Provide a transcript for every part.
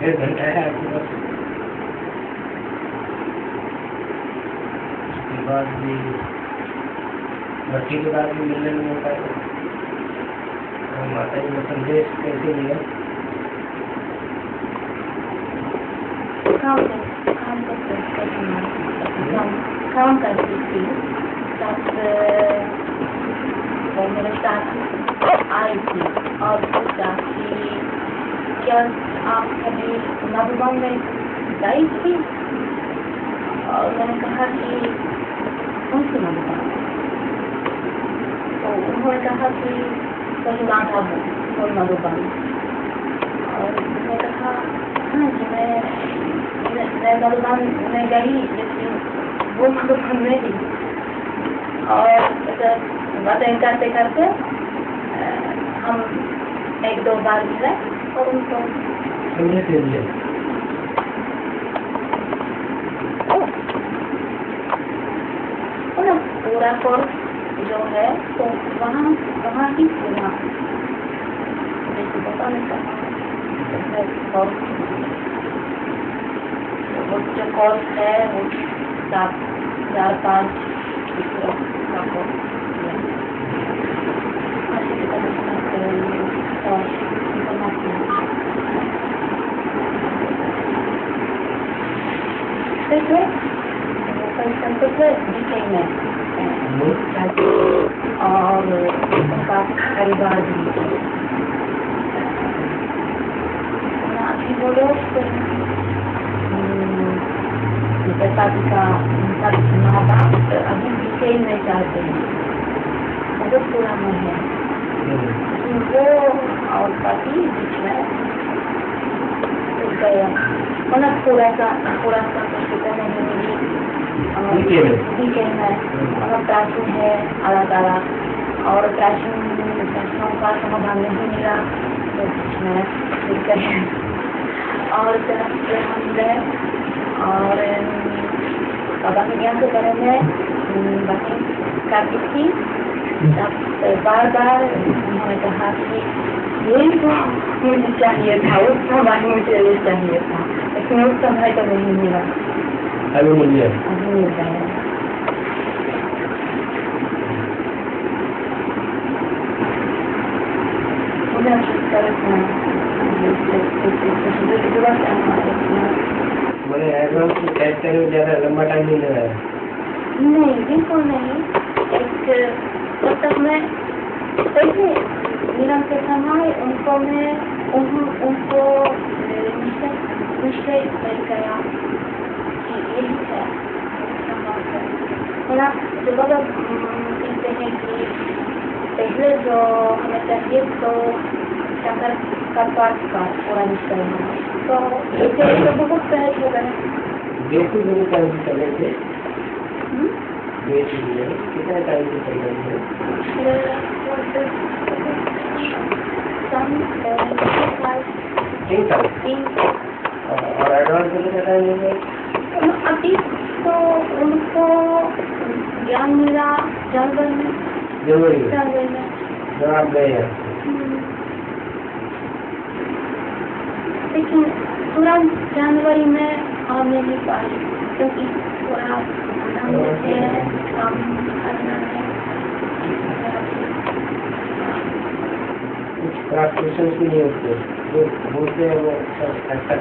1 घंटा है आपके पास, उसके बाद भी भट्टी के बाद भी मिलने नहीं हो पाएगा। और माता जी का संदेश कैसे मिला? काम करती थी तब वो मेरे साथ आई थी और पूछा कि क्या आप कभी मधुबन में गई थी? और मैंने कहा कि कौन सी मधुबन? तो उन्होंने कहा कि कहीं माधा कोई मधुबन। और मैंने कहा हाँ जी मैं मधुबन में गई, लेकिन वो मधुबन में थी। और बातें करते करते हम 1-2 बार मिले और उनको पूरा कोर्स जो है तो वहाँ ही पूरा पता नहीं वो जो कोर्स है वो 4-5 का कोर्स और उनका परिवार भी अभी वो लोग पिताजी का माँ बाप अभी डिटेल में चाहते हैं, बहुत पूरा मन है वो और पति बीच में गया मतलब पूरा सा पुष्पिता नहीं मिली। है मतलब प्राचीन है अलग अलग और प्राचीन प्रश्नों का समाधान नहीं मिला तो बीच में मिल गए और हम गए और बाबा के ज्ञान के बारे में बातें करती थी। तब बार बार उन्होंने कहा कि यही तो मुझे चाहिए था, उस समय मुझे ये चाहिए था, लेकिन उस समय तो नहीं मिला। अभी मिल गया। मैंने एडवांस में टाइप करने में ज़्यादा लंबा टाइम नहीं लगा है। नहीं बिल्कुल नहीं, जब तक मैं देखिए निरम के समय उनको मैं उनको निश्चय कर गया कि यही है ना। जब अगर कहते हैं कि पहले जो हमें चाहिए तो शंकर का पाठ का पूरा निश्चय है, तो इसे तो बहुत सहज हो गए। बेसिक मेरे टाइम से चले थे, कितना टाइम से चल रही है? और एडवांस में कितना टाइम हो गया? अभी तो उनको ज्ञान मिला जनवरी में। जब आप गए हैं लेकिन तुरंत जनवरी में आ नहीं पाई क्योंकि थोड़ा काम करना है। कुछ ट्रांसलेशन भी नहीं होते, जो बोलते हैं वो सब ऐसा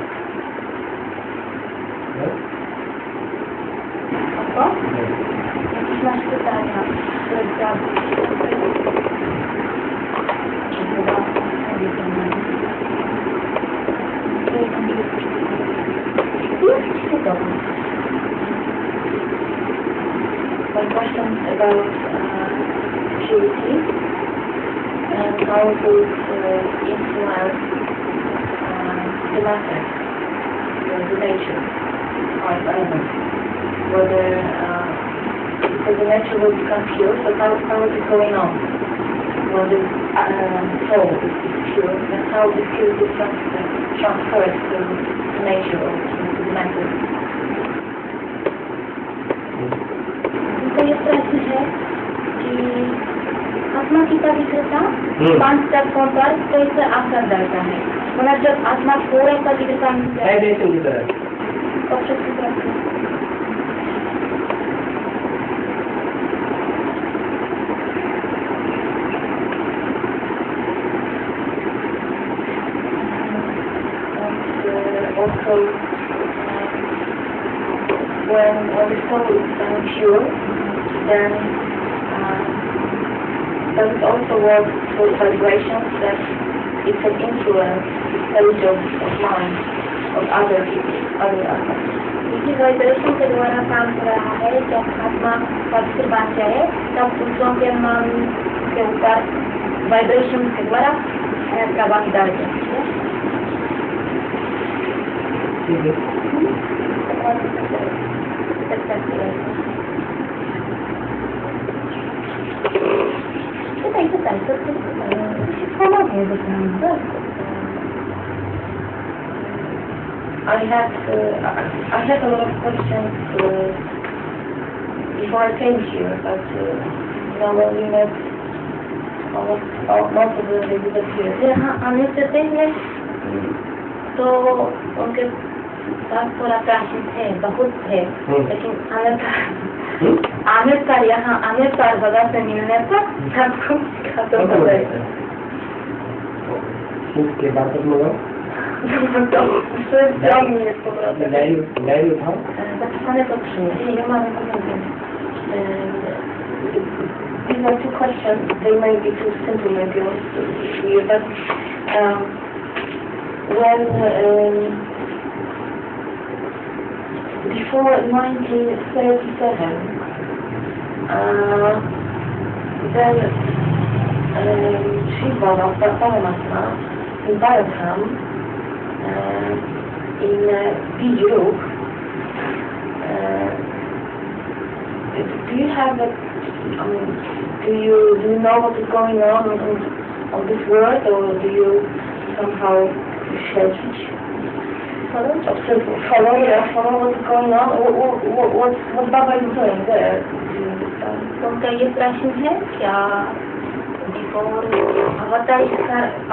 One question about purity and how to influence the matter, the nature of elements. Whether the nature will become pure, so how is it going on? When the soul is pure, and how the purity transfers to the nature or to the matter. तो ये प्रश्न है कि आत्मा की पवित्रता 5 तत्वों पर कैसे असर डालता है। मतलब जब आत्मा पूरे का दिखान है जैसे उसी तरह कब तक दिखाते हैं? Also, when the soul is pure, then does it also work through vibrations that it can influence intelligence of mind of other people, other others. इसी वाइब्रेशन के द्वारा काम कर रहा है। जब आत्मा पवित्र बन जाए तब दूसरों के मन के ऊपर वाइब्रेशन के द्वारा प्रभाव डाल जाती है। I had a lot of questions before I came here, but when we met, most of them they disappeared. यहाँ आने से पहले तो उनके पास थोड़ा प्रश्न थे, बहुत थे, लेकिन आने पर यहाँ आने पर भगवान से मिलने पर सब कुछ खत्म हो गया। के बाद डायरी उठाओ। These are two questions. They may be too simple, maybe also to you, but when before 1937, then Shiva of Paramatma in Biotham in Bijuruk. Do you have a do you know what is going on this world, or do you somehow follow what is going on? What Baba is doing there? उनका ये प्रश्न है क्या before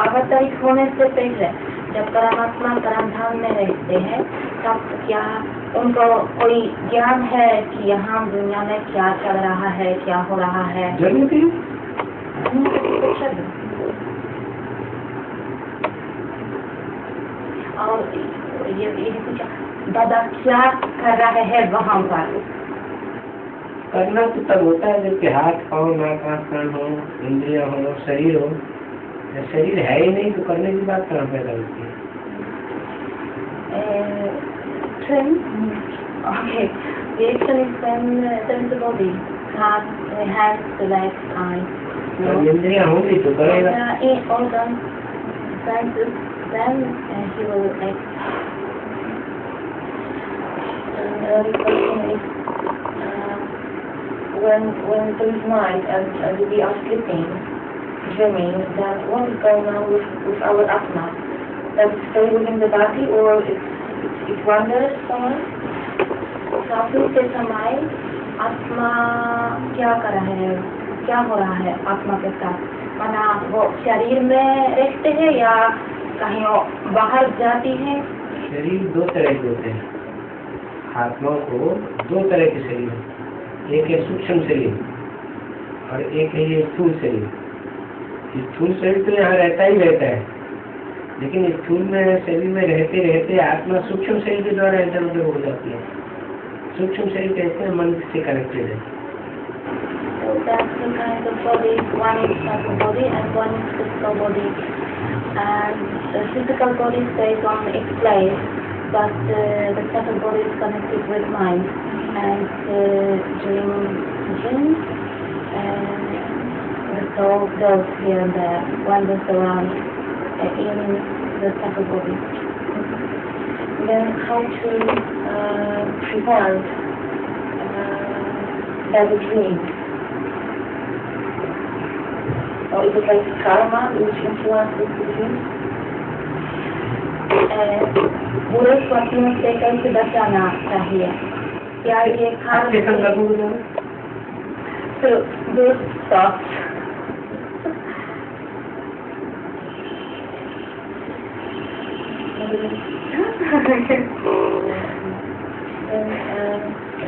अवतरित होने से पहले जब परमात्मा परमधाम में रहते हैं तब क्या उनको कोई ज्ञान है कि यहाँ दुनिया में क्या चल रहा है, क्या हो रहा है? और ये पूछा दादा क्या कर रहे हैं वहाँ पर? करना तो तब होता है जब हाथ पाँव नाक आँख कान हो, इंद्रिया हो, शरीर हो। शरीर है ही नहीं तो करने की बात कहाँ पैदा होती है? Okay, the action is when there is the body, hands, the legs, eyes. इंद्रिया होंगी तो करेगा। Organs, senses, then he will act. The question is, when there is mind and we are sleeping, dreaming, then what is going on with our atma? Does it stay within the body or it wanders somewhere? साधु के समय आत्मा क्या कर रहा है, क्या हो रहा है आत्मा के साथ? माना वो शरीर में रहते हैं या कहीं बाहर जाती है? शरीर दो तरह के होते हैं। आत्मा को दो तरह के शरीर है, एक है सूक्ष्म शरीर और एक है ये स्थूल शरीर। स्थूल शरीर तो यहाँ रहता ही रहता है, लेकिन स्थूल में शरीर में रहते रहते आत्मा सूक्ष्म शरीर के द्वारा इधर उधर हो जाती है। सूक्ष्म शरीर कहते हैं मन से कनेक्टेड है। So that's the kind of body. One is subtle body and one is physical body. And the physical body stays on its place, but the subtle body is connected with mind. And during dreams, the soul goes here and there, wanders around in the subtle body. Then how to prevent bad dreams? Or is it like karma which influences the dreams? बुरे स्वप्नों से कैसे बचाना चाहिए? क्या ये good thoughts?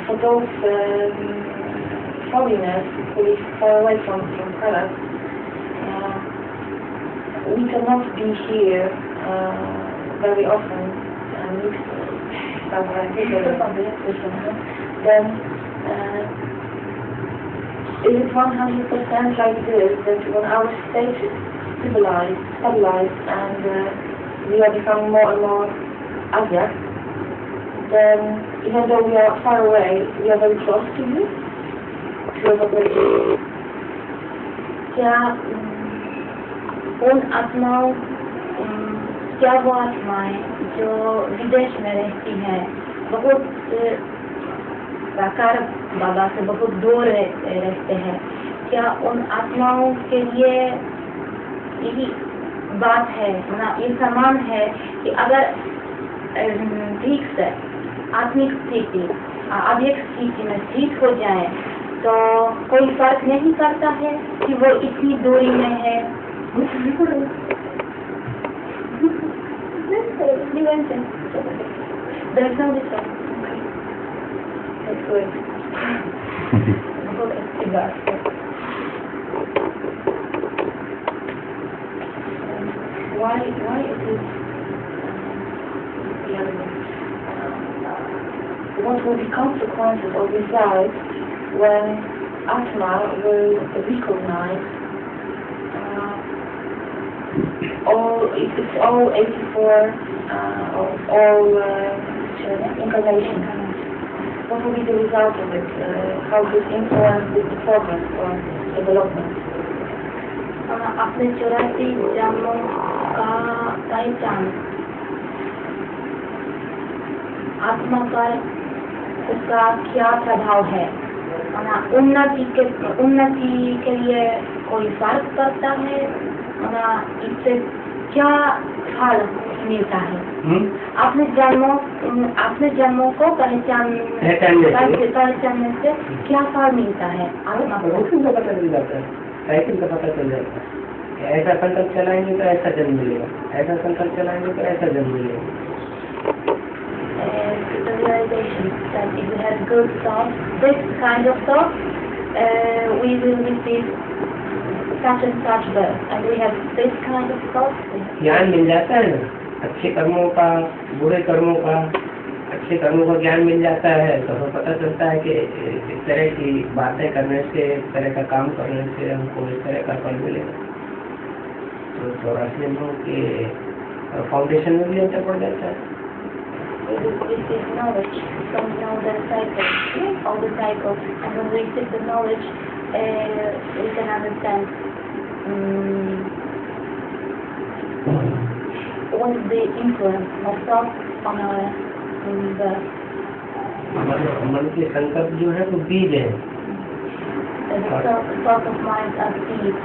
For those foreigners who live far away from Prague, we cannot be here very often. Then is it 100% like this, that when our state is stabilized and we are becoming more and more Asiat, then even though we are far away, we are very close to you? क्या उन आत्माओं क्या वो आत्माएं जो विदेश में रहती हैं बहुत साकार बाबा से बहुत दूर रहते हैं, क्या उन आत्माओं के लिए यही बात है ना, ये समान है कि अगर ठीक से आत्मिक स्थिति अव्यक्त स्थिति में स्थित हो जाए तो कोई फर्क नहीं पड़ता है कि वो इतनी दूरी में है? There's no difference. That's good. बहुत अच्छी बात है. Why it is what will be consequences or results when Atma will recognize it's all 84 of all incarnations. What will be the result of it? How this influences the progress or development? अपने 84 जन्मों का पहचान आत्मा पर उसका क्या प्रभाव है, उन्नति के लिए कोई फर्क पड़ता है, इससे क्या फल मिलता है? अपने जन्मों को पहचानने से क्या फल मिलता है आत्मा को? साइकिल का पता चल जाता है. ऐसा संकल्प चलाएंगे तो ऐसा जन्म मिलेगा, ऐसा संकल्प चलाएंगे तो ऐसा जन्म मिलेगा. The realization that if we have good thoughts, this kind of thoughts, we will receive such and such birth, and we have this kind of thoughts. ज्ञान मिल जाता है ना, अच्छे कर्मों का, बुरे कर्मों का. अच्छे कर्मों का ज्ञान मिल जाता है तो हमें पता चलता है कि इस तरह की बातें करने से, इस तरह का काम करने से हमको इस तरह का फल मिलेगा. तो 84 जन्मों के फाउंडेशन में भी अंतर पड़ जाता है. We will receive knowledge from the cycle, all the cycles, and when we receive the knowledge, we can understand what is the influence of thought on our birth. मन के संकल्प जो है वो बीज है. The thought of mind are seeds,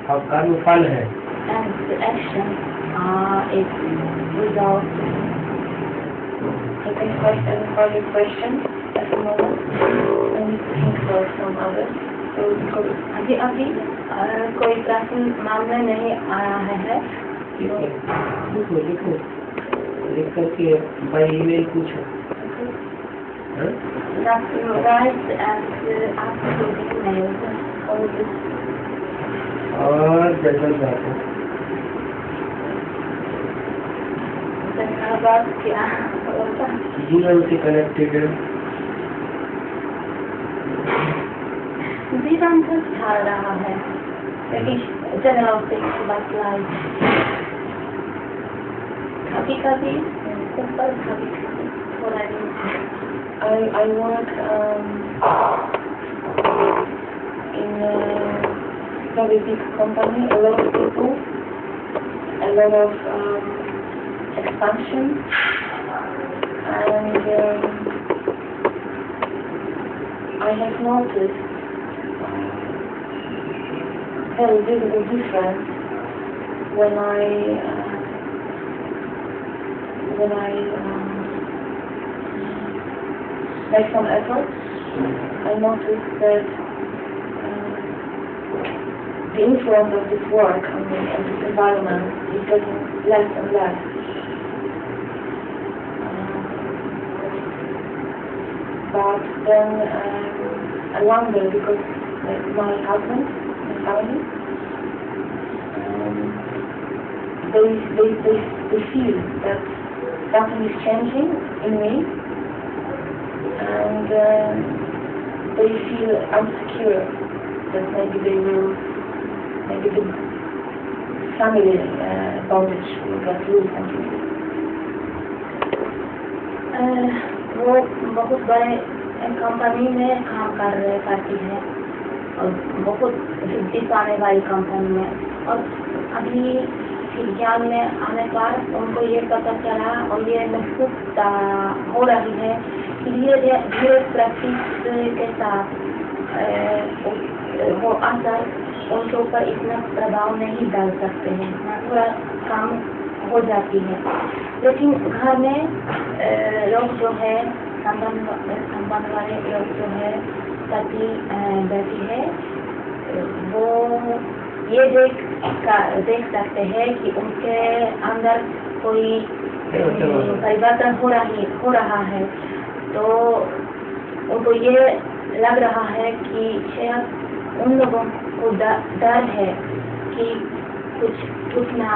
और कर्म फल है. and the action is result. I think further question at the moment. I need to think about some others. So अभी कोई प्रश्न मन में नहीं आया है. लिखो लिख करके बाई ईमेल पूछो. Write and ask your email all this. और जनरल बात है. धन्यवाद क्या होता है? जीवन से कनेक्टेड जीवन तो चल रहा है, लेकिन जनरल से बात लाई कभी ऊपर कभी थोड़ा I work in a very big company, a lot of people, a lot of expansion, and I have noticed very visible difference when I make some efforts. I noticed that the influence of this work on this environment is getting less and less. but then I wonder because my husband and family, they feel that something is changing in me, and they feel insecure that maybe the family bondage will get loose something. वो बहुत बड़े company में काम करती है और बहुत वृद्धि पाने वाली कंपनी में, और अभी विज्ञान में आने पर उनको ये पता चला और ये महसूस हो रही है कि धीरे धीरे प्रैक्टिस के साथ वो असर उनके ऊपर इतना प्रभाव नहीं डाल सकते हैं, थोड़ा काम हो जाती है। लेकिन घर में लोग जो है संबंध वाले लोग जो है पति बेटी है, वो ये देख सकते हैं कि उनके अंदर कोई परिवर्तन हो रहा है, तो उनको ये लग रहा है कि शायद उन लोगों को डर है कि कुछ ना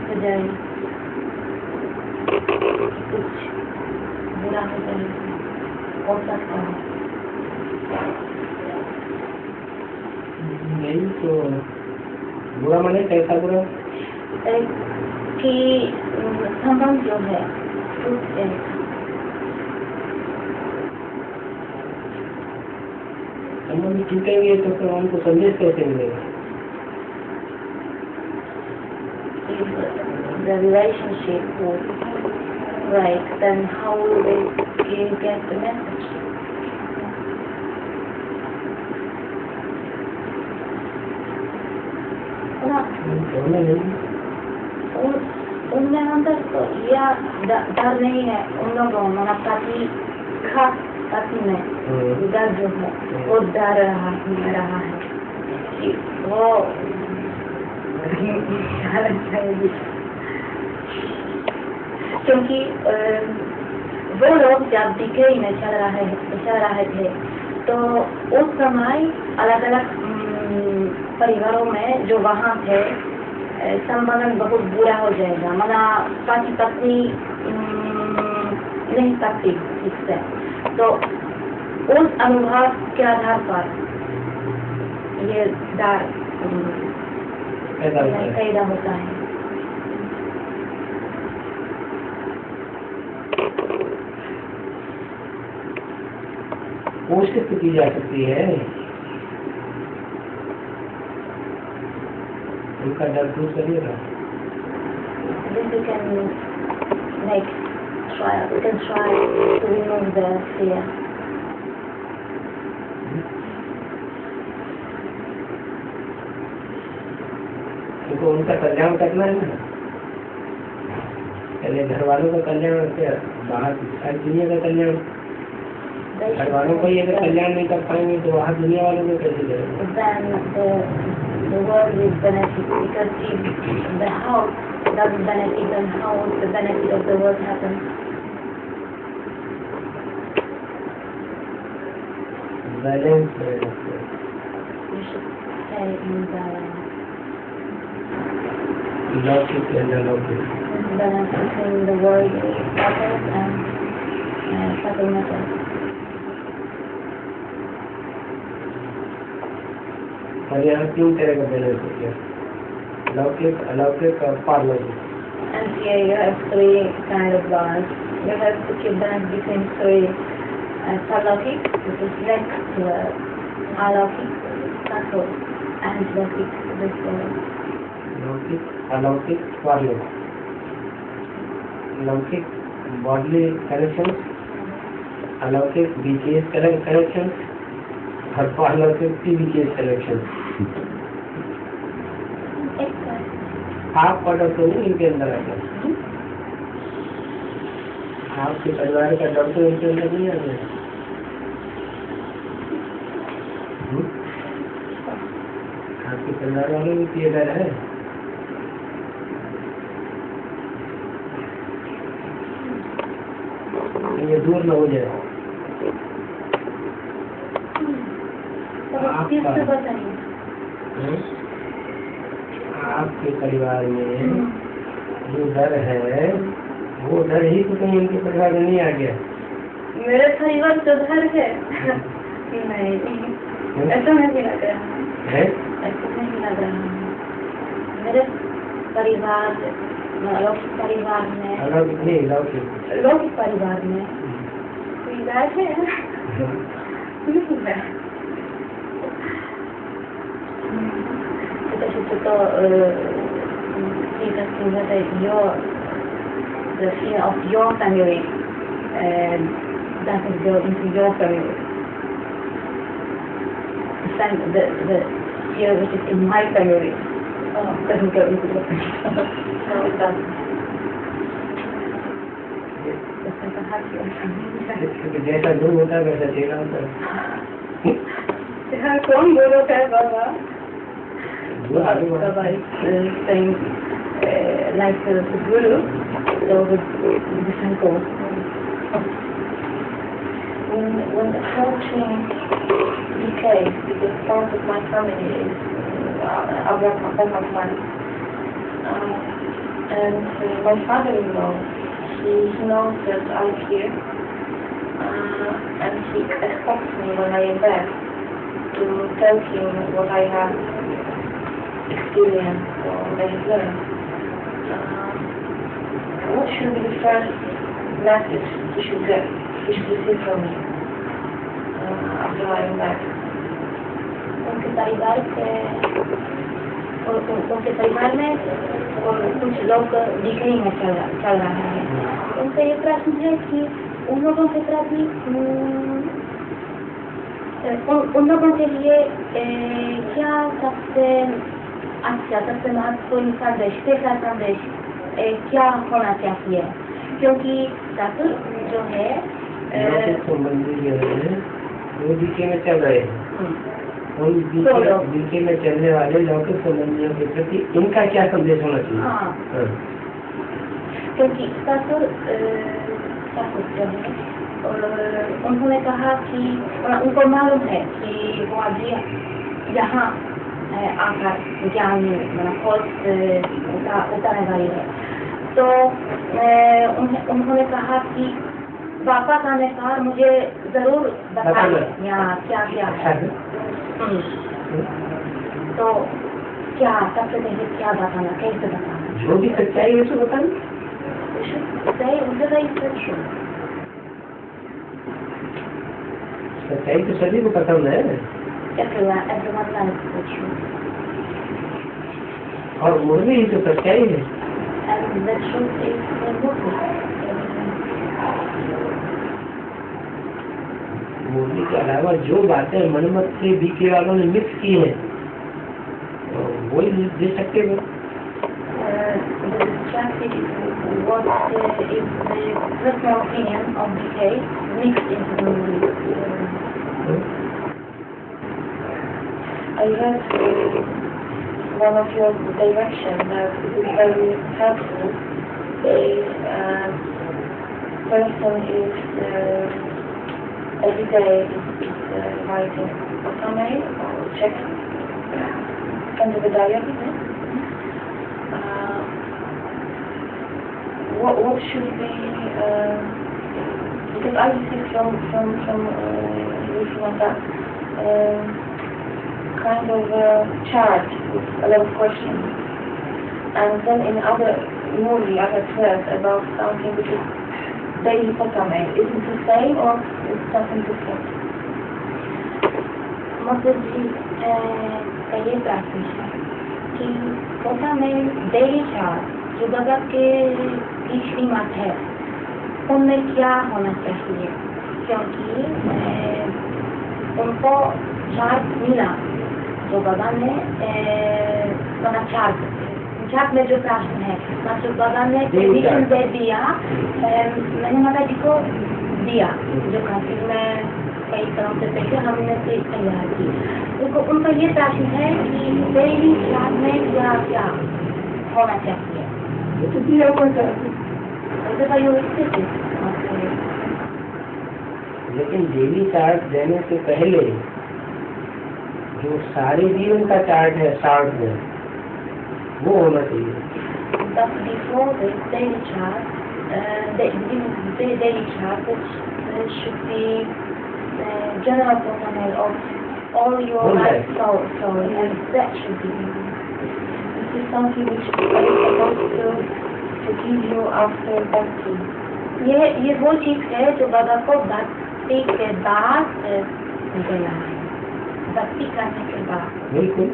हो जाए, कुछ बुरा हो जाए, हो सकता है। नहीं तो बुरा माने कैसा बुरा? कि संबंध जो है टूट जाए। संबंध टूटेंगे तो फिर हमको संदेश कैसे मिलेगा? The relationship would break, then how will they get the message? उनमें अंदर तो यह डर नहीं है, उन लोगों में पति में डर जो है वो डर रहा है कि वो क्योंकि वो लोग जब दिल्ली में चल रहे थे तो उस समय अलग अलग परिवारों में जो वहाँ थे संबंध बहुत बुरा हो जाएगा, मना पति पत्नी नहीं सकती ठीक से, तो उस अनुभव के आधार पर ये डर पैदा होता है। कोशिश की जा सकती है, उनका डर दूर करिएगा। We can try to remove the fear. उनको उनका कल्याण करना है ना, पहले घर वालों का कल्याण, बाहर सारी दुनिया का कल्याण। घर वालों को ही अगर कल्याण नहीं कर पाएंगे तो बाहर दुनिया वालों को कैसे करेंगे? The world will benefit because if the house doesn't benefit, then how would the benefit of the world happen? Balance You should stay in balance. लौकिक है अलौकिक। Balance between the world matters and subtle matters. और यहाँ 3 तरह का balance हो गया, लौकिक, अलौकिक और पारलौकिक। And here you have 3 kind of balance. You have to keep balance between 3. Parlaukic, which is next to alaukic, subtle, and laukic, this लौकिक, अलौकिक, पारलौकिक। लौकिक बॉडली कनेक्शन, अलौकिक बीकेएस कनेक्शन और पारलौकिक बीकेएस कनेक्शन। आप पढ़ो तो नहीं इनके अंदर आएगा, आपके परिवार का डर तो इनके अंदर नहीं आ गया। आपके परिवार वालों में ये डर है। ये दूर न हो जाए। फिर से बताइए। आपके परिवार में जो डर है वो डर ही तो कहीं उनके परिवार में नहीं आ गया। मेरे परिवार तो डर है। नहीं, ऐसा नहीं लग रहा है? ऐसा नहीं लग रहा। मेरे परिवार लौकिक परिवार में लौकिक परिवार में कोई डर है नहीं है। तो the fear of your family doesn't go into your family. The fear which is in my family doesn't go into your family. No, it doesn't. जैसा दूर होता है वैसा चेहरा होता है। कौन बोलता है बाबा? Baba is saying like the guru, so the disciple. When the fortune decays, because part of my family is Abraham, and my father-in-law, he knows that I'm here, and he escorts me when I am back to tell him what I have experience or I have learned. What should be the first message he should get, he should receive from me after I am back? उनके परिवार में और कुछ लोग degree में चल रहा है। उनका ये प्रश्न है कि उन लोगों के प्रति उन लोगों के लिए क्या सबसे अच्छा, सबसे महत्वपूर्ण संदेश, तीसरा संदेश क्या होना चाहिए? क्योंकि शास्त्र जो है संबंधी जो है वो बीके में चल रहे हैं। उन बीके में चलने वाले लौकिक संबंधियों के प्रति इनका क्या संदेश होना चाहिए? क्योंकि शास्त्र जो है उन्होंने कहा कि उनको मालूम है कि वो अभी यहाँ आकर ज्ञान खोज उतारने वाली है। तो उन्होंने कहा कि वापस आने पर मुझे जरूर बताना यहाँ क्या क्या है। तो क्या सबसे पहले क्या बताना, कैसे बताना? जो भी सच्चाई है उसको बताना। सच्चाई तो सभी को पसंद है। Everyone likes the truth. और मुरली ही तो सच्चाई है। And the truth is the movement. मुरली के अलावा जो बातें मनमत से बीके वालों ने मिक्स की हैं वही दे सकते हो। The traffic what is the personal opinion of BK mixed into the movie. I read one of your directions that is very helpful. The person is every day is writing a summary or check under the diary. What should be because I received from kind of a chart with a lot of questions, and then in other movie I have heard about something which is daily Potame. Is it the same or is it something different? मतलब जी ये प्रश्न है कि Potame daily chart जो भगत के श्रीमत है उनमें क्या होना चाहिए? क्योंकि उनको चार्ट मिला जो बाबा ने चार्ट में जो प्रश्न है मतलब बाबा ने परमिशन दे दिया, मैंने माता जी को दिया जो काफी में कई तरह से पहले हमने तैयार की। उनका ये प्रश्न है कि डेली चार्ट में क्या क्या होना चाहिए? लेकिन डेली चार्ट देने से पहले जो सारे जीवन का चार्ट है शॉर्ट में, वो होना चाहिए। But before this daily chart, the daily chart, which should be the general personnel of all your life story, and that should be. This is something which I is supposed to give you after bhakti. ये वो चीज है जो बाबा को भक्ति के बाद मिलेगा है, भक्ति करने के बाद। बिल्कुल,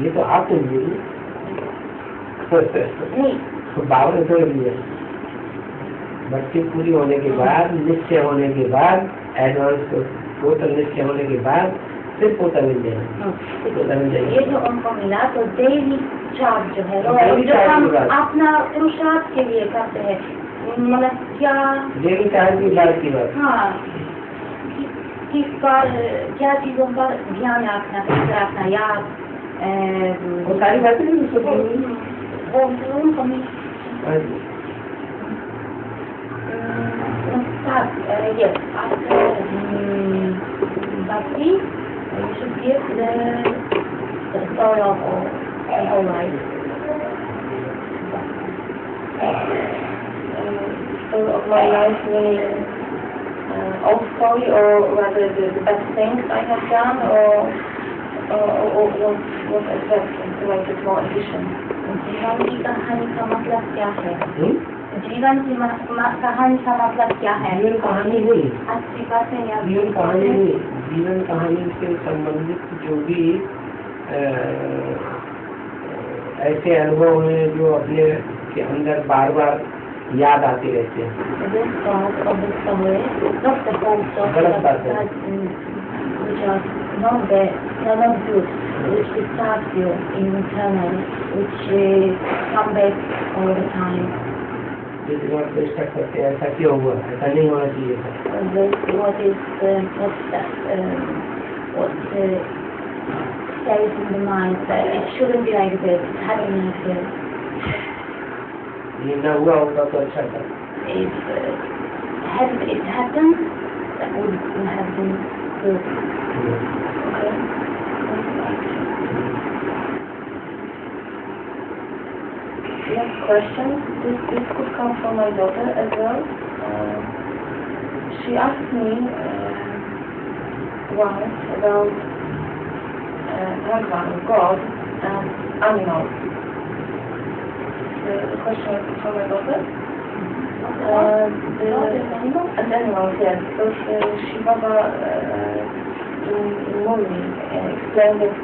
ये तो आप तो नहीं, बाबा ने तो लिया भक्ति पूरी होने के बाद, निश्चय होने के बाद, एडवांस टोटल निश्चय होने के बाद फिर पोता मिल जाएगा। ये जो उनको मिला तो डेली चार्ज जो है जो हम अपना पुरुषार्थ के लिए करते हैं, मतलब क्या डेली चार्ज की बात की बात। हाँ, किस पर क्या चीजों पर ध्यान रखना याद, वो सारी बातें नहीं वो उनको yes, after bhakti, you should give the story of the whole life. Story of my life, meaning old story, or rather the best things I have done, or what exactly to make it more efficient. जीवन की कहानी का मतलब क्या है? जीवन की कहानी का मतलब क्या है? जीवन कहानी नहीं, अच्छी बात है यार। जीवन कहानी नहीं, जीवन कहानी से संबंधित जो भी ऐसे अनुभव हैं जो अपने के अंदर बार बार याद आते रहते हैं। गलत बात है, not good, which disturbs you internally, which come back all the time. करते ऐसा क्यों हुआ, ऐसा नहीं होना चाहिए था। What stays in the mind that it shouldn't be like this, it's happening like this. ये ना हुआ होगा तो अच्छा था। If it happened, that would have been good. Okay. Next question. This could come from my daughter as well. She asked me once about Bhagwan, God, and animals. The question is from my daughter. And animals, yes. Because she movie explained that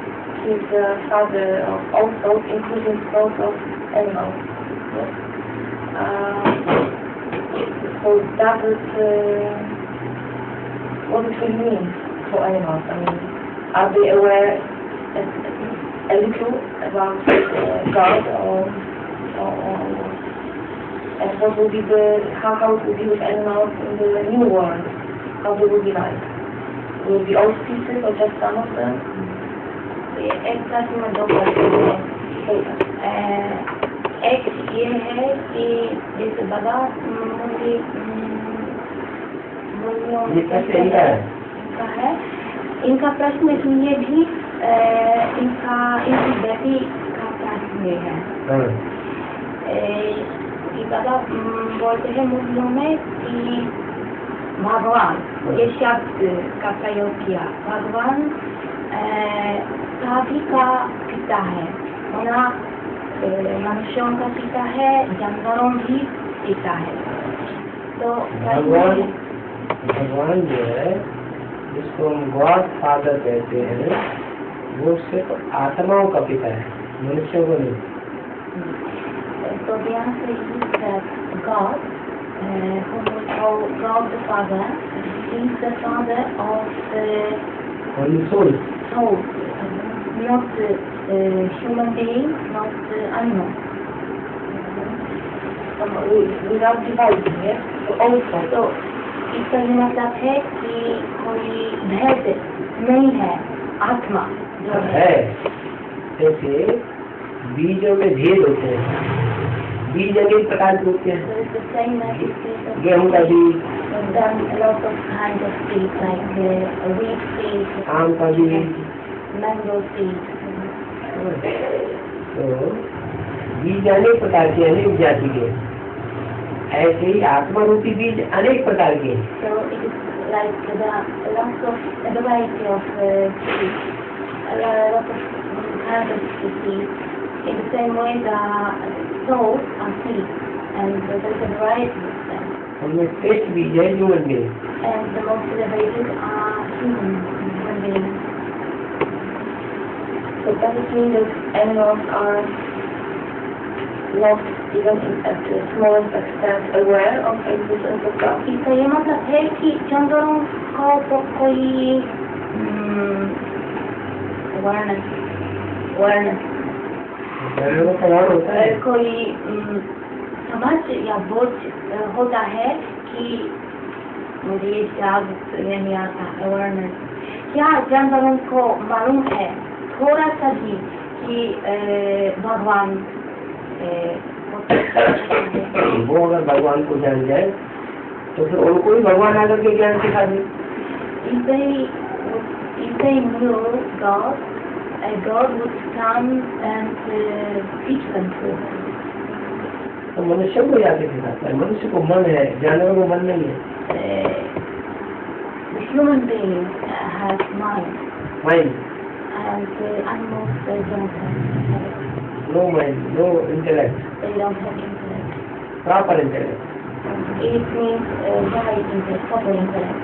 he's the father of all souls, including souls of animals. So that is what it will mean for animals. I mean, are they aware a little about God, or and what will be how it will be with animals in the new world? How they will be like? Will be all species or just some of them? एक प्रश्न में दो प्रश्न हैं। एक ये है कि जैसे बाबा इनका प्रश्न इसलिए भी इनकी बेटी का प्रश्न ये है कि बाबा बोलते हैं मुस्लिमों में कि भगवान, ये शब्द का प्रयोग किया, भगवान सभी का पिता है, मनुष्यों का पिता है, जानवरों भी पिता है। तो भगवान जो है जिसको हम गॉड फादर कहते हैं, वो सिर्फ आत्माओं का पिता है, मनुष्यों को नहीं। So the answer is that God, whom we call God the Father, is the Father of only soul, not human being, not animal. Without dividing, yes? Also, so इसका ये मतलब है कि कोई भेद नहीं है, आत्मा जो है। जैसे बीजों में भेद होते हैं, बीज अनेक प्रकार के होते हैं, गेहूं का बीज, आम का बीज, mango seed. तो बीज अनेक प्रकार के, अनेक जाति के, ऐसे ही आत्मा रूपी बीज अनेक प्रकार के। So it is like lots of a variety of seeds, a lot of kinds of seeds. In the same way, the souls are seeds, and there is a variety of them. उनमें श्रेष्ठ बीज है human बीज, And the most elevated are human beings. So does it mean that animals are not even at the smallest extent aware of existence of God? इसका ये मतलब है कि जानवरों को तो कोई Awareness. जानवरों का और होता है। कोई समझ या बोझ होता है कि मुझे ये याद नहीं आता, awareness. क्या जानवरों को मालूम है थोड़ा सा भी कि भगवान वो अगर भगवान को जान जाए तो फिर उनको ही भगवान आकर के ज्ञान सिखा दे। If they knew God, God would come and teach them to. तो मनुष्य को जाके सिखाता है। मनुष्य को मन है, जानवरों को मन नहीं है। The human being has mind, mind, and animals they don't have. No mind, no intellect, They don't have intellect. Proper intellect. It means right intellect, proper intellect.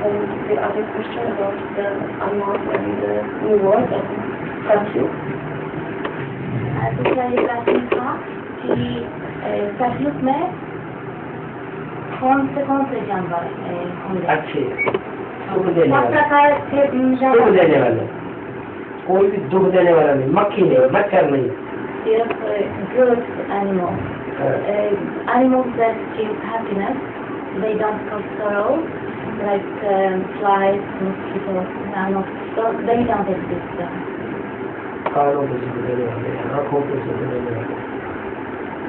And the other question about the animals and the new world and Satyug. दूसरा ये प्रश्न था कि सतयुग में कौन से जानवर होंगे? अच्छे, सुख देने सब वाले, प्रकार के सुख देने वाले, कोई भी दुख देने वाला नहीं, मक्खी नहीं, मच्छर नहीं। सिर्फ good animals. Animals that give happiness, they don't cause sorrow, like flies, mosquitoes, they don't exist. कानों को सुख देने वाले, आँखों को सुख देने वाले,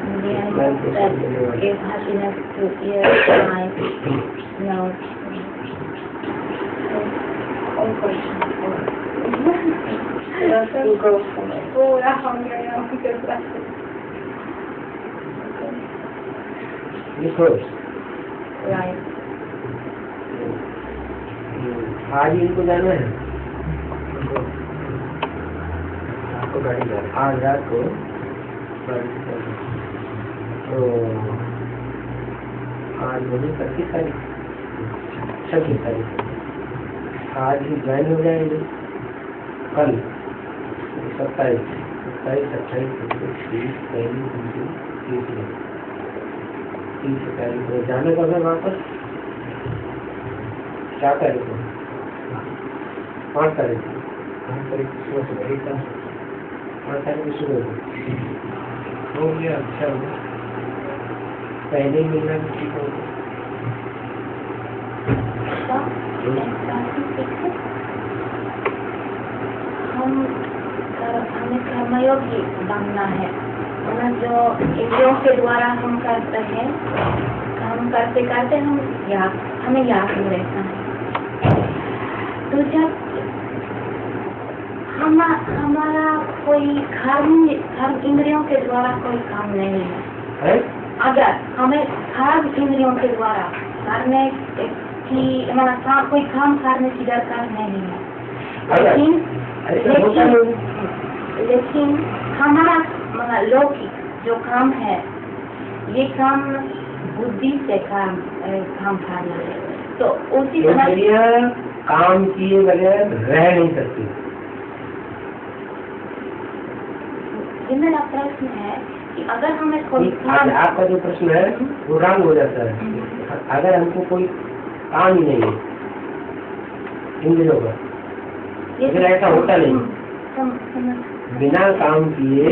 The animals that give happiness to ears, eyes, nose. One question. Who goes from it? Oh, that's hungry. I'm good question. निखोज। Right. आज इनको जाना है, आपको गाड़ी जाना, आज रात को गाड़ी जाना। तो आज मुझे 25 तारीख, 26 तारीख, आज ही ज्वाइन हो जाएंगे। कल 27, 28, 29, 30 तारीख को जाने का है वापस। 4 तारीख को, 5 तारीख को, 5 तारीख को सुबह सुबह एकदम 5 तारीख को सुबह हो गया। अच्छा हो गया, पहले ही मिलना भी ठीक हो गया। हमें कर्मयोगी बनना है। मतलब जो इंद्रियों के द्वारा हम करते हैं, हम करते करते हमें याद नहीं रहता है। तो जब हमारा कोई कर्म इंद्रियों के द्वारा कोई काम नहीं है, अगर हमें कर्म इंद्रियों के द्वारा करने की मतलब कोई काम करने की दरकार नहीं है, लेकिन हमारा मतलब लौकिक जो काम है, ये काम बुद्धि से काम करना है। तो उसी तरह काम किए बगैर रह नहीं सकती। ये मेरा प्रश्न है कि अगर हमें कोई काम, आपका जो प्रश्न है वो रंग हो जाता है। अगर हमको कोई काम ही नहीं है इंद्रियों का, फिर ऐसा होता नहीं। बिना काम किए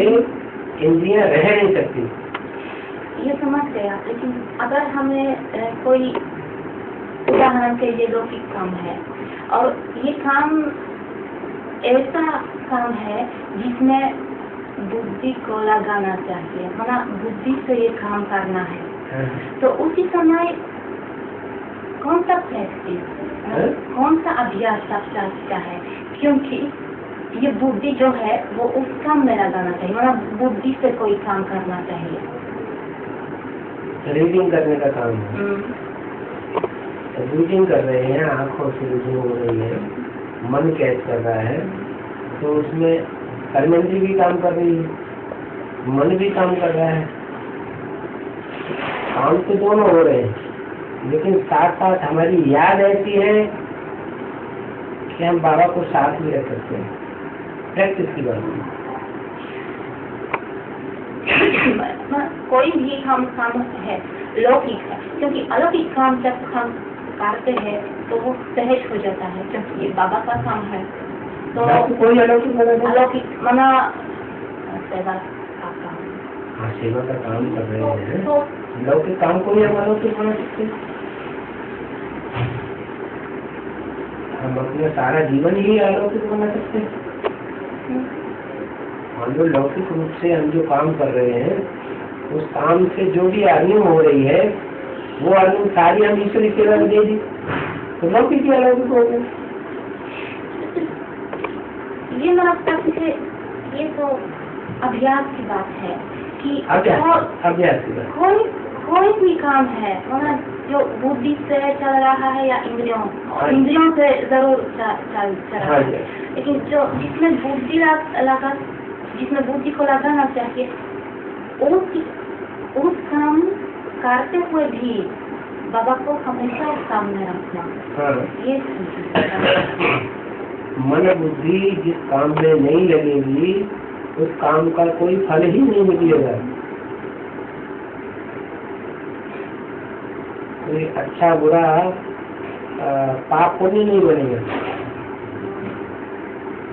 इंद्रियां रह नहीं सकती। ये समझ गया, लेकिन अगर हमें कोई उदाहरण के लिए लौकिक काम है और ये काम ऐसा काम है जिसमें बुद्धि को लगाना चाहिए, मतलब बुद्धि से ये काम करना है, तो उसी समय कौन सा व्यक्ति कौन सा अभ्यास सबसे अच्छा है? क्योंकि ये बुद्धि जो है वो उस काम में लगाना चाहिए, मतलब बुद्धि से कोई काम करना चाहिए। रीडिंग करने का काम है। तो रीडिंग कर रहे हैं, आंखों से रीडिंग हो रही है, मन कैच कर रहा है, तो उसमें कर्मेंद्री भी काम कर रही है, मन भी काम कर रहा है, काम तो दोनों हो रहे हैं, लेकिन साथ साथ हमारी याद ऐसी है कि हम बाबा को साथ में रख सकते हैं। प्रैक्टिस की बात है। कोई भी हम काम है लौकिक है, क्योंकि अलौकिक काम जब हम करते हैं तो वो सहज हो जाता है, क्योंकि ये बाबा का काम है। तो कोई अलौकिक मना सेवा का काम। हाँ, सेवा का काम कर रहे हैं, तो लौकिक काम को भी हम अलौकिक बना सकते हैं। हम अपना सारा जीवन ही अलौकिक बना सकते हैं। हम जो लौकिक रूप से हम जो काम कर रहे हैं, उस काम से जो भी अर्निंग हो रही है, वो अर्निंग सारी हम ईश्वरी सेवा में दे दी, तो लौकिक ही अलौकिक हो गए। ये ये तो अभ्यास की बात है कि अभ्यास की बात। कोई भी काम है, मतलब जो बुद्धि से चल रहा है या इंद्रियों से जरूर चल रहा है, लेकिन जो जिसमें बुद्धि को लगाना चाहिए, उस काम करते हुए भी बाबा को हमेशा उस काम में रखना। ये मन बुद्धि जिस काम में नहीं लगेगी, उस काम का कोई फल ही नहीं निकलेगा। कोई अच्छा बुरा पाप पुण्य नहीं बनेगा।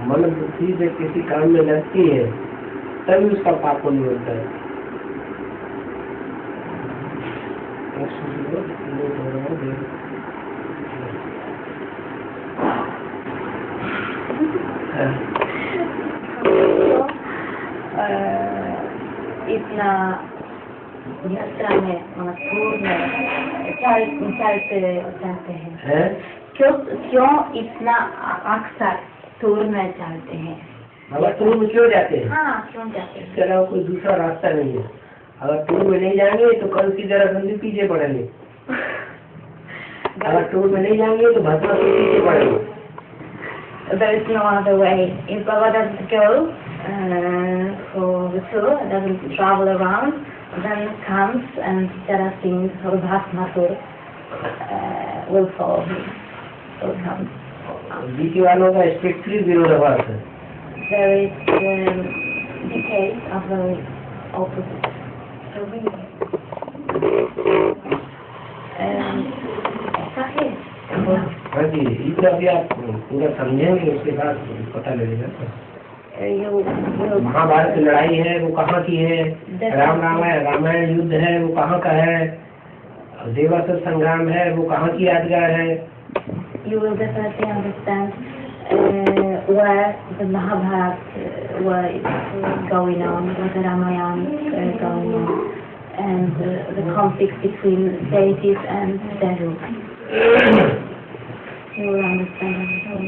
मन बुद्धि जब किसी काम में लगती है, तभी उसका पाप पुण्य होता है। इतना यात्रा में पूर्ण चलते हैं, क्यों इतना अक्सर टूर में चलते हैं? बाबा टूर में क्यों जाते हैं? हाँ, क्यों जाते हैं? इसके अलावा कोई दूसरा रास्ता नहीं है। अगर टूर में नहीं जाएंगे तो कल की तरह हम भी पीछे पड़ेंगे। अगर टूर में नहीं जाएंगे तो भस्मा के पीछे पड़ेंगे। There is no other way. If Baba doesn't go for the tour, doesn't travel around, then comes and there are things for Bhasma tour will follow him. So comes. BK वालों का स्ट्रिक्टली विरोधाभास है। There is decay of the opposite. ऐसा है। हाँ जी, इतना भी आप पूरा समझेंगे, उसके बाद पता लगेगा। महाभारत की लड़ाई है वो कहाँ की है, रामायण युद्ध है वो कहाँ का है, देवासुर संग्राम है वो कहाँ की यादगार है। You will definitely understand where the Mahabharata was going on, where the Ramayana is going on, and the conflict between deities and devils. You will understand everything.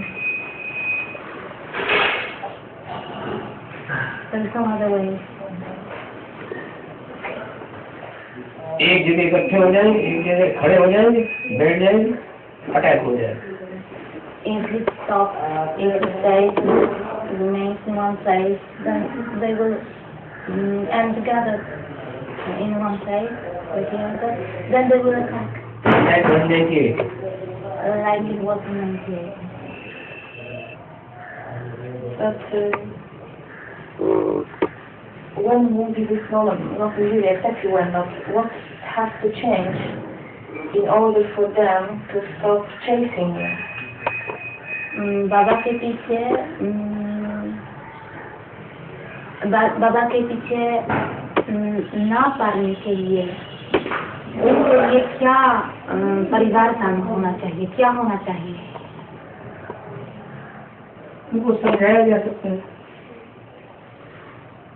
There is no other way. एक जगह इकट्ठे हो जाएंगे, एक जगह खड़े हो जाएंगे, बैठ जाएंगे, अटैक हो जाएगा। If we stop, if we stay, remains in one place, then they will end together in one place, together. Then they will attack. Attack बन जाएंगे। Like it was in 98. But when would be this moment not really exactly when, not what has to change in order for them to stop chasing you? बाबा के पीछे ना पाने के लिए उनके लिए क्या परिवर्तन होना चाहिए, क्या होना चाहिए? उनको समझाया जा सकता है,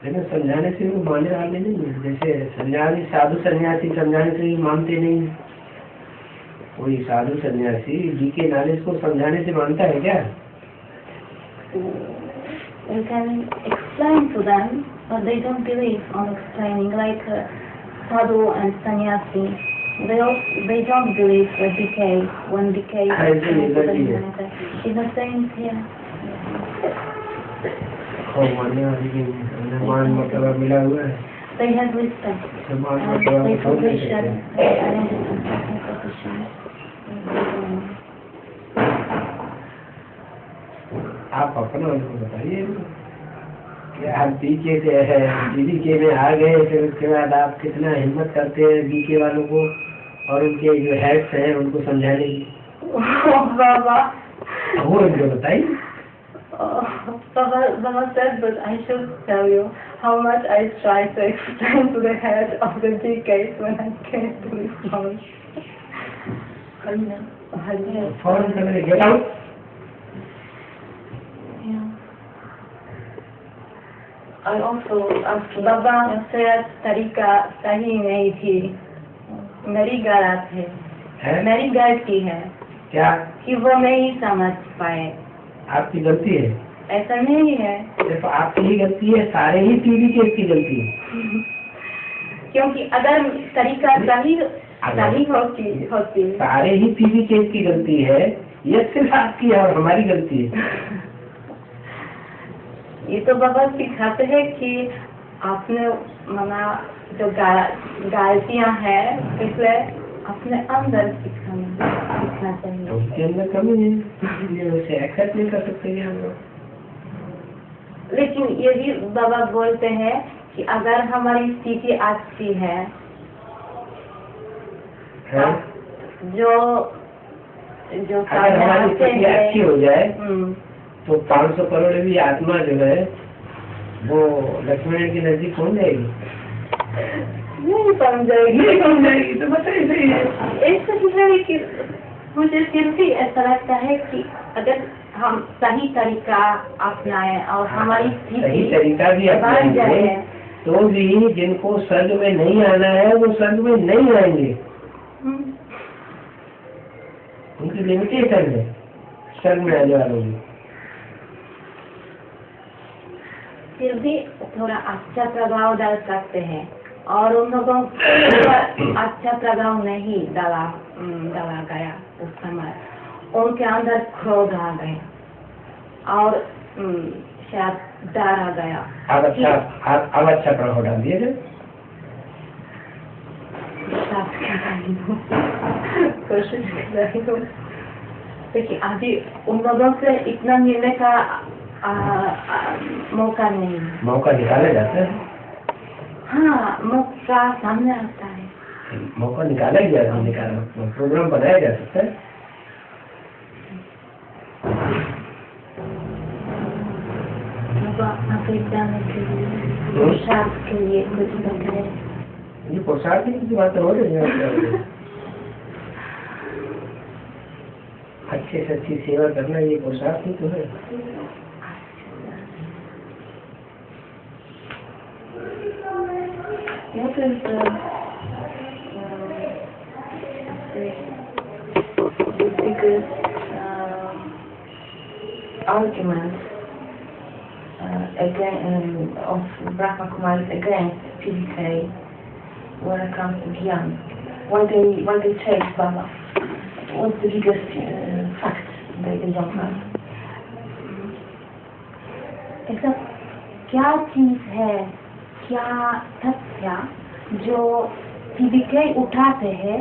लेकिन समझाने से वो मानने वाले नहीं है। जैसे समझाने साधु सन्यासी समझाने से मानते नहीं है। कोई साधु सन्यासी डीके नॉलेज को समझाने से मानता है क्या? You can explain to them, but they don't believe on explaining. Like sadhu and sannyasi, they don't believe the decay. When decay is the same here. मान मतलब मिला हुआ है. They have respect. They position position. आप अपना उनको बताइए कि आप डीके से है, डीके में आ गए, फिर उसके बाद आप कितना हिम्मत करते हैं डीके वालों को और उनके जो हेड्स हैं उनको समझाने की. बाबा वो उनको बताइए. Baba said that I should tell you how much I tried to explain to the head of the DKs when I came to this knowledge. फौरन करने get out. I also asked Baba said तरीका सही नहीं थी, मेरी गलत है, मेरी गलती है. क्या? कि वो नहीं समझ पाए. आपकी गलती है? ऐसा नहीं है. सिर्फ आपकी ही गलती है, सारे ही टीवी के की गलती है. क्योंकि अगर तरीका सही होती सारे ही टीवी केस की गलती है, ये सिर्फ आपकी है और हमारी गलती है. ये तो बाबा सिखाते हैं कि आपने माना जो गलतियां हैं पिछले अपने अंदर सीखना चाहिए. उसके अंदर कमी है, इसलिए उसे एक्सेप्ट नहीं कर सकते हैं हम लोग. लेकिन ये भी बाबा बोलते हैं कि अगर हमारी स्थिति अच्छी है, जो अगर हमारी स्थिति अच्छी हो जाए तो 500 करोड़ भी आत्मा जो है वो लक्ष्मण के नजदीक पहुंच जाएगी. नहीं समझाएगी. तो बताइए सही है. ऐसा ही है कि मुझे फिर भी ऐसा लगता है कि अगर हम सही तरीका अपनाएं और हमारी सही तरीका भी अपनाएंगे तो भी जिनको स्वर्ग में नहीं आना है वो स्वर्ग में नहीं आएंगे. उनकी लिमिटेशन है स्वर्ग में आने वालों की. फिर भी थोड़ा अच्छा प्रभाव डाल सकते हैं और उन लोगों को अच्छा प्रभाव नहीं डाला गया. उस समय उनके अंदर क्रोध आ गया और शायद डर आ गया. अब अच्छा प्रभाव डाल दिए थे. कोशिश कर रही हूँ. देखिए अभी उन लोगों से इतना मिलने का मौका नहीं. मौका निकाला जाता है. हाँ, मौका सामने आता है. मौका निकाला ही जाता है, निकाला प्रोग्राम बनाया जा सकता है. जाने के लिए पोशाक के लिए कुछ बताए. ये पोशाक की बात हो रही है. अच्छे से अच्छी सेवा करना ये पोशाक ही तो है. What is the biggest argument of Brahma Kumaris against PDK when it comes to Gyan? Why they chase Baba? What's the biggest fact they don't have? ऐसा क्या चीज है, क्या तथ्य जो PDK उठाते हैं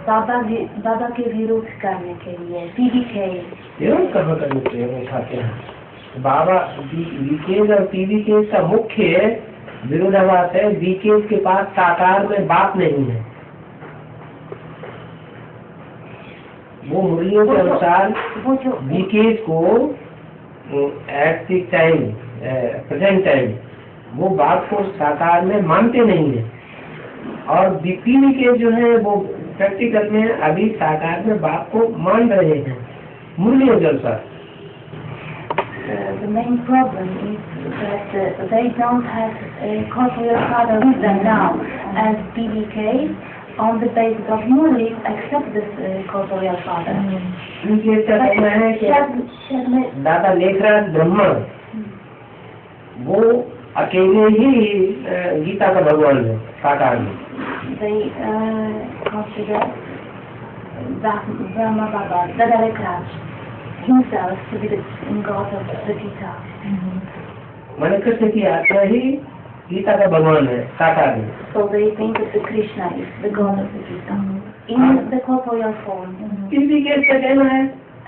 बाबा के विरोध करने के लिए? PDK विरोध करने के लिए उठाते हैं. बाबा बीकेज और PDK का मुख्य विरोधाभास है. बीकेज के पास साकार में बाप नहीं है. वो मुरलियों के अनुसार बीकेज को at the time present time वो बाप को साकार में मानते नहीं है और PDK जो है वो प्रैक्टिकल में अभी साकार में बाप को मान रहे हैं मुरलियों के अनुसार. The main problem is that they don't have a cosmic father with them now, and PDK on the basis of Murlis, accept this corporeal father. उनकी ऐसा कहना है कि Shad में दादा लेखराज ब्रह्मा वो अकेले ही गीता का भगवान है साकार में। they consider Brahma Baba, Dada Lekraj, himself to be the God of the Gita. मैंने कृष्ण की आत्मा ही गीता का भगवान है साकार में। So they think that the Krishna is the God of the Gita in the corporeal form. किसी के ऐसा कहना है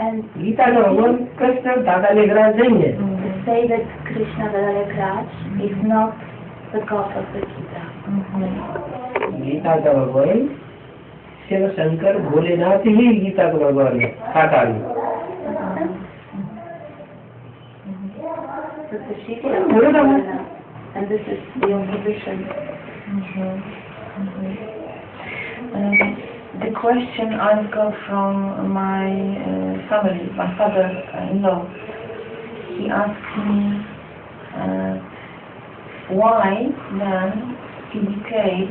And गीता का भगवान कृष्ण दादा लेखराज नहीं है। say that Krishna Dada Lekraj is not the God of the Gita. Gita का भगवान शिव शंकर भोलेनाथ ही गीता का भगवान है साकार में। So the Shikha, and this is the opposition. The question I got from my family, my father-in-law. He asked me why then he became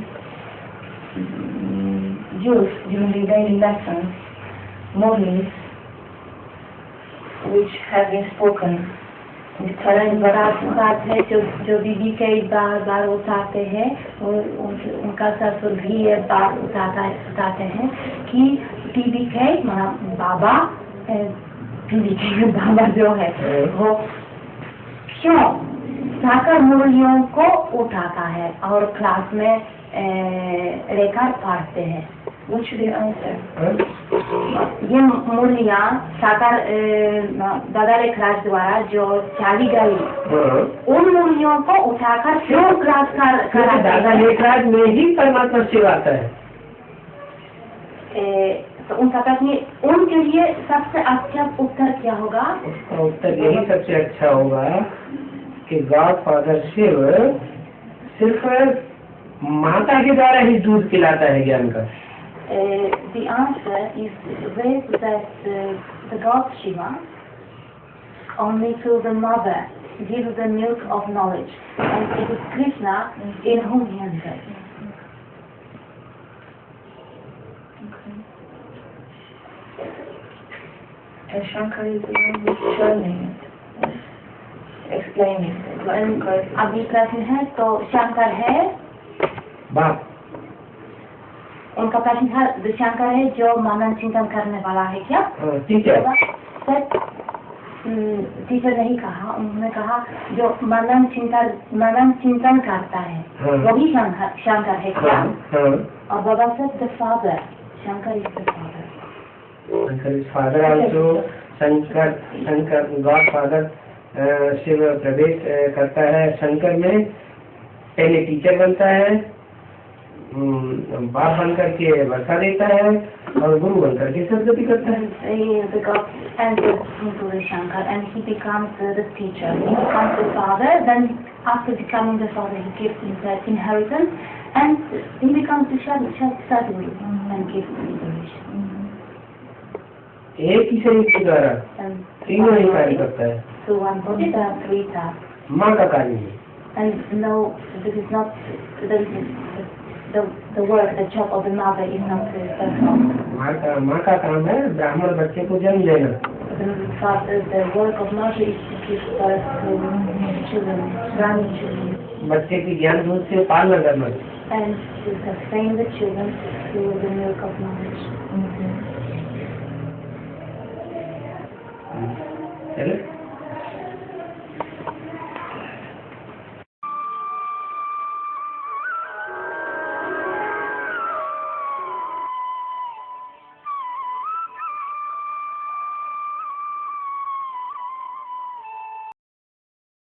used during the daily lessons, Murlis, which have been spoken. बात है जो बीबी के बार बार उठाते हैं, उनका ससुर भी ये बात उठाते हैं कि टीवी के बाबा जो है वो क्यों साकार मुरलियों को उठाता है और क्लास में रेखा पढ़ते हैं। What should I answer? ये मुरलियाँ साकार दादा लेखराज द्वारा जो चली गई, उन मुरलियों को उठाकर क्यों क्लास कराते दादा लेखराज में ही परमात्मा शिव आता है। तो उनका प्रश्न उनके लिए सबसे अच्छा उत्तर क्या होगा? उसका उत्तर यही सबसे अच्छा होगा कि गॉड फादर शिव सिर्फ माता के द्वारा ही दूध पिलाता है ज्ञान का। The answer is this, that the God Shiva only to the mother gives the milk of knowledge, and it is Krishna in whom he enters. And Shankar is the one who's showing it, explaining it. अभी प्रश्न है तो शंकर है, बाप उनका प्रश्न था शंकर है जो मनन चिंतन करने वाला है क्या? टीचर टीचर नहीं कहा, उन्होंने कहा जो मनन चिंतन करता है वही शंकर है क्या? और बाबा से the father, Shankar is the father. Shankar is father also. Shankar god father Shiv प्रवेश करता है शंकर में, पहले टीचर बनता है, बाप बनकर के वर्षा देता है और गुरु बनकर के सदगति करता है। The God enters into the Shankar and he becomes the teacher. He becomes the father. Then after becoming the father, he gives himself inheritance and he becomes the Sadguru and gives liberation. एक ही शरीर के द्वारा तीनों ही कार्य करता है। So one body does three tasks. माँ का कार्य है। And no, this is not the work, the job of the mother is not personal. माँ का काम है ब्राह्मण बच्चे को जन्म देना। The work of mother is to give birth to children, Brahmin children. बच्चे की ज्ञान दूध से पालना करना। And to sustain the children through the milk of knowledge. चलो।